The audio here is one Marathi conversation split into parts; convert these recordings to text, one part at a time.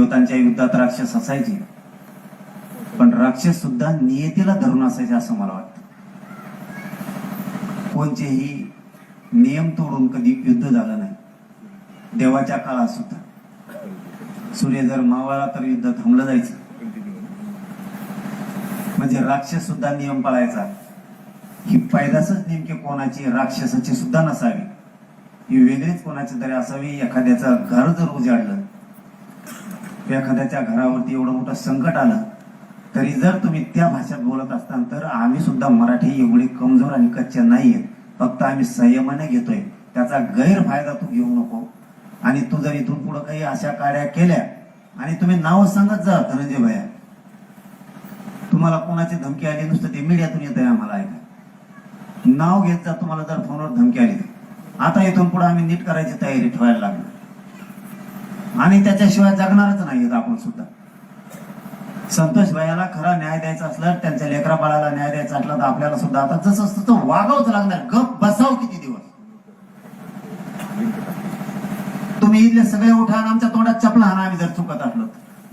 देवतांच्या युद्धात राक्षस असायचे, पण राक्षस सुद्धा नियतीला धरून असायचे असं मला वाटतं. कोणतेही नियम तोडून कधी युद्ध झालं नाही. देवाच्या काळात सुद्धा सूर्य जर मावळला तर युद्ध थांबलं जायचं. म्हणजे राक्षस सुद्धा नियम पाळायचा. ही पैदासच नेमकी कोणाची राक्षसाची सुद्धा नसावी, ही वेगळीच कोणाची तरी असावी. एखाद्याचं घर जर उजाडलं, एखाद्याच्या घरावरती एवढं मोठं संकट आलं, तरी जर तुम्ही त्या भाषेत बोलत असताल तर आम्ही सुद्धा मराठी एवढी कमजोर आणि कच्च्या नाहीये. फक्त आम्ही संयमाने घेतोय, त्याचा गैरफायदा तू घेऊ नको. आणि तू जर इथून पुढे काही अशा कार्या केल्या आणि तुम्ही नाव सांगत जा धनंजय भैया, तुम्हाला कोणाची धमकी आली, नुसतं ते मीडियातून येत आहे आम्हाला ऐका, नाव घेत जा. तुम्हाला जर फोनवर धमकी आली, आता इथून पुढे आम्ही नीट करायची तयारी ठेवायला लागलो आणि त्याच्याशिवाय जगणारच नाहीत आपण सुद्धा. संतोष भैयाला खरा न्याय द्यायचा असला, त्यांच्या लेकरा बाळाला न्याय द्यायचा असला तर आपल्याला सुद्धा आता जसं असतं तो वागावच लागणार. गप बसाव किती दिवस? तुम्ही इथले सगळे उठा आणि आमच्या तोंडात चपला हाना आम्ही जर चुकत असलो.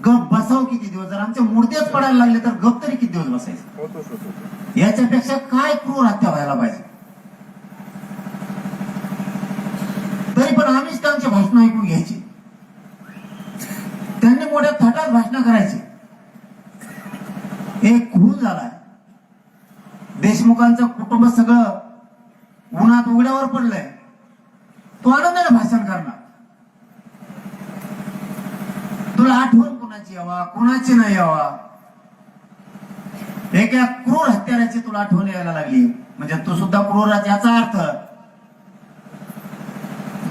गप बसाव किती दिवस? जर आमचे मुर्देच पडायला लागले तर गप तरी किती दिवस बसायचं? याच्यापेक्षा काय क्रूर हत्या व्हायला पाहिजे? तरी पण आम्हीच त्यांचे भाषण ऐकून घ्यायची, त्यांनी मोठ्या थाटात भाषण करायची. एक खून झालाय, देशमुखांचं कुटुंब सगळं उन्हात उघड्यावर पडलंय, तो आनंदाने भाषण करणार. तुला आठवण कोणाची यावा, कोणाची नाही यावा, एका क्रूर हत्याराची तुला आठवण यायला लागली म्हणजे तू सुद्धा क्रूर आहे. याचा अर्थ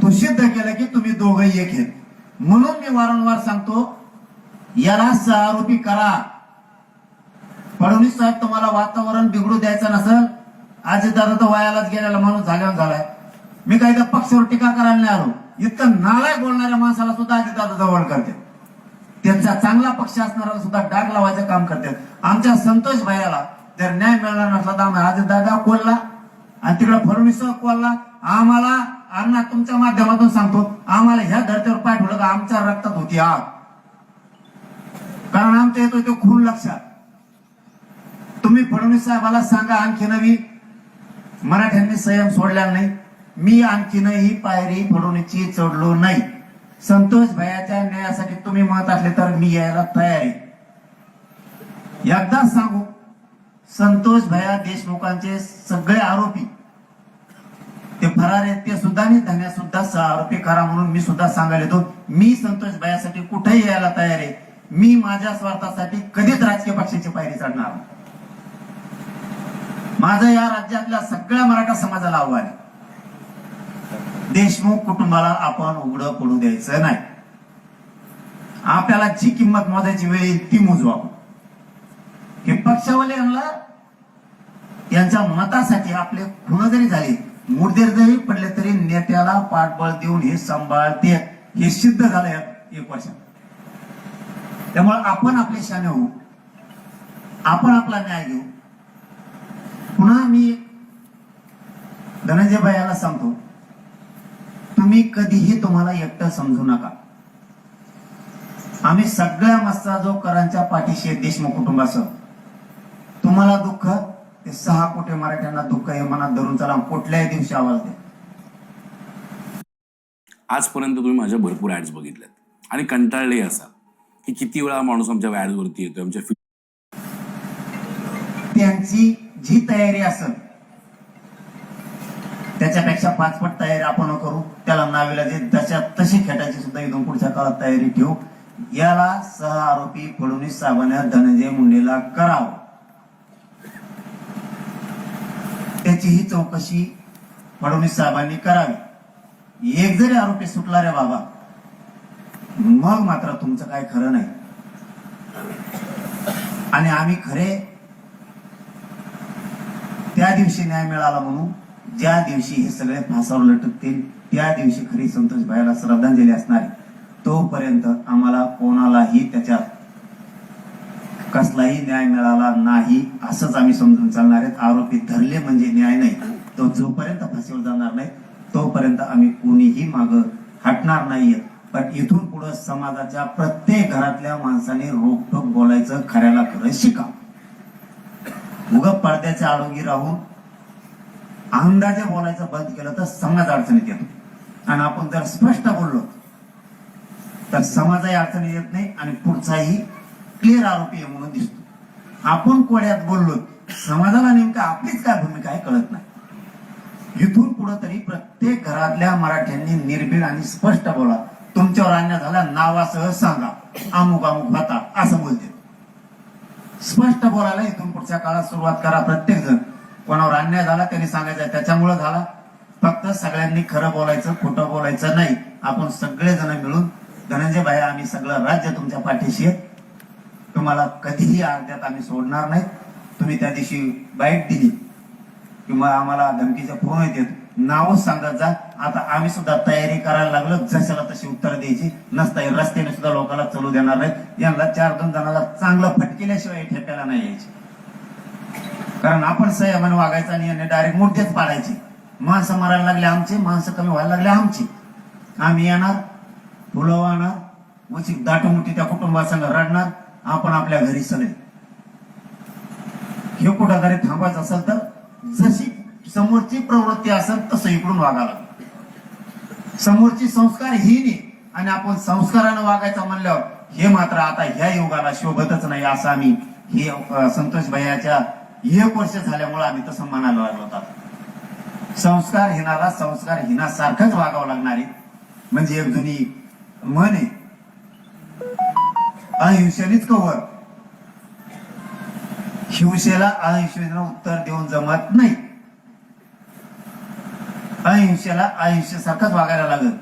तू सिद्ध केलं की तुम्ही दोघंही एक आहेत. म्हणून मी वारंवार सांगतो, याला आरोपी करा. फडणवीस साहेब, तुम्हाला वातावरण बिघडू द्यायचं नसेल, अजितदादा तर वयालाच गेलेला माणूस झालाय. मी काही त्या पक्षावर टीका करायला नाही आलो. इतकं नालायक बोलणाऱ्या माणसाला सुद्धा अजितदादा जवळ करते, त्यांचा चांगला पक्ष असणारा सुद्धा डाग लावायचं काम करतात. आमच्या संतोष भैयाला जर न्याय मिळणार नसला तर आम्ही अजितदादा कोल्हा आणि तिकडे फडणवीस कोल्हा. आम्हाला अण्णा तुमच्या माध्यमातून सांगतो, आम्हाला ह्या धर्तीवर पाय ठेवलं का आमच्या रक्तात होती आग. कारण आमच्या येतो तो खून लक्षात. तुम्ही फडणवीस साहेबाला सांगा, आणखी नवी मराठ्यांनी संयम सोडलेला नाही. मी आणखीनही पायरी फडणवीसची चढलो नाही. संतोष भैयाच्या न्यायासाठी तुम्ही म्हणत असले तर मी यायला तयार आहे. एकदा सांगू, संतोष भैया देशमुखांचे सगळे आरोपी ते फरार आहेत, ते सुद्धा आणि धन्या सुद्धा आरोपी करा म्हणून मी सुद्धा सांगायला येतो. मी संतोष भैयासाठी कुठेही यायला तयार आहे. मी माझ्या स्वार्थासाठी कधीच राजकीय पक्षाची पायरी चढणार. माझं या राज्यातल्या सगळ्या मराठा समाजाला आव्हान आहे, देशमुख कुटुंबाला आपण उघडं पडू द्यायचं नाही. आपल्याला जी किंमत मोजायची वेळ येईल ती मोजू आपण. हे पक्षावाले यांच्या मतासाठी आपले खून जरी झाले, मुर्देर जरी पडले, तरी नेत्याला पाठबळ देऊन हे सांभाळते, हे सिद्ध झालं 1 वर्षात. त्यामुळे आपण आपले शाने होऊ, आपण आपला न्याय घेऊ. पुन्हा मी धनंजय भैयाला सांगतो, तुम्ही कधीही तुम्हाला एकटं समजू नका. आम्ही सगळ्या मस्ताजोकरांच्या पाठीशी देशमुख कुटुंबासह. तुम्हाला दुःख, ते 6 कोटी मराठ्यांना दुःख हे मनात धरून चला, कुठल्याही दिवशी आवाज द्या. आजपर्यंत तुम्ही माझ्या भरपूर ऍड्स बघितल्यात आणि कंटाळले असाल की किती वेळा माणूस आमच्या ऍड्स वरती येतो. आमच्या त्यांची जी तयारी असेल त्याच्यापेक्षा 5 पट तयारी आपण करू. त्याला नावीलाजी तशी खेटायची सुद्धा इथून पुढच्या काळात तयारी ठेवू. याला आरोपी फडणवीस साहेबांना धनंजय मुंडेला करावं, त्याची ही चौकशी फडणवीस साहेबांनी करावी. एक जरी आरोपी सुटला रे बाबा, मग मात्र तुमचं काय खरं नाही. आणि आम्ही खरे त्या दिवशी न्याय मिळाला म्हणून, ज्या दिवशी हे सगळे फासावर लटकतील त्या दिवशी खरी संतोष भैयाला श्रद्धांजली असणार आहे. तोपर्यंत आम्हाला कोणालाही त्याच्यात कसलाही न्याय मिळाला नाही असंच आम्ही समजून चालणार आहेत. आरोपी धरले म्हणजे न्याय नाही. तो जोपर्यंत फाशीवर जाणार नाही तोपर्यंत आम्ही कोणीही मागं हटणार नाहीये. पण इथून पुढे समाजाच्या प्रत्येक घरातल्या माणसाने रोखटोक बोलायचं, खऱ्याला खरं शिका. उगा पडद्याच्या आडोगी राहून अंदाजे बोलायचं बंद केलं तर समाज अडचणीत येतो. आणि आपण जर स्पष्ट बोललो तर समाजही अडचणीत येत नाही आणि पुढचाही क्लिअर आरोपी आहे म्हणून दिसतो. आपण कोड्यात बोललो, समाजाला नेमकं आपलीच काय भूमिका आहे कळत नाही. इथून पुढे तरी प्रत्येक घरातल्या मराठ्यांनी निर्भीड आणि स्पष्ट बोला. तुमच्यावर अन्याय झाला नावासह सांगा, अमुक अमुक होता असं बोलते. स्पष्ट बोलायला इथून पुढच्या काळात सुरुवात करा. प्रत्येक जण कोणावर अन्याय झाला त्यांनी सांगायचं त्याच्यामुळे झाला. फक्त सगळ्यांनी खरं बोलायचं, खोटं बोलायचं नाही. आपण सगळेजण मिळून धनंजय भाई आम्ही सगळं राज्य तुमच्या पाठीशी आहे, तुम्हाला कधीही अर्ध्यात आम्ही सोडणार नाही. तुम्ही त्या दिवशी बाईट दिली किंवा आम्हाला धमकीचे फोन येतात, नावच सांगत जा. आता आम्ही सुद्धा तयारी करायला लागलो, जशाला तशी उत्तर द्यायची. नसता रस्त्याने सुद्धा लोकांना चालू देणार नाही. यांना 4-2 जणांना चांगलं फटकेल्याशिवाय ठेप्याला नाही यायची. कारण आपण संयमाने वागायचं आणि यांनी डायरेक्ट मूर्तीच पाडायची. माणसं मारायला लागले आमची, माणसं कमी व्हायला लागले आमची. आम्ही येणार, फुलं वाहणार, उचित दाटमुटी त्या कुटुंबासंग रडणार, आपण आपल्या घरी सगळे. हे कुठंतरी थांबायचं असेल तर जशी समोरची प्रवृत्ती असेल तसं इकडून वागायला. समोरची संस्कार ही नाही आणि आपण संस्कारानं वागायचं म्हणल्यावर हे मात्र आता ह्या युगाला शोभतच नाही. असं आम्ही हे संतोष भैयाच्या 1 वर्ष झाल्यामुळे आम्ही तसं म्हणायला लागलो होता. संस्कार हिनाला संस्कार हिनासारखंच वागावं लागणार आहे. म्हणजे एक जुनी म्हण आहे, अहिंसेनेच कवर. हिंसेला अहिंसेनं उत्तर देऊन जमत नाही. अहिंसेला अहिंसेसारखंच वागायला लागत.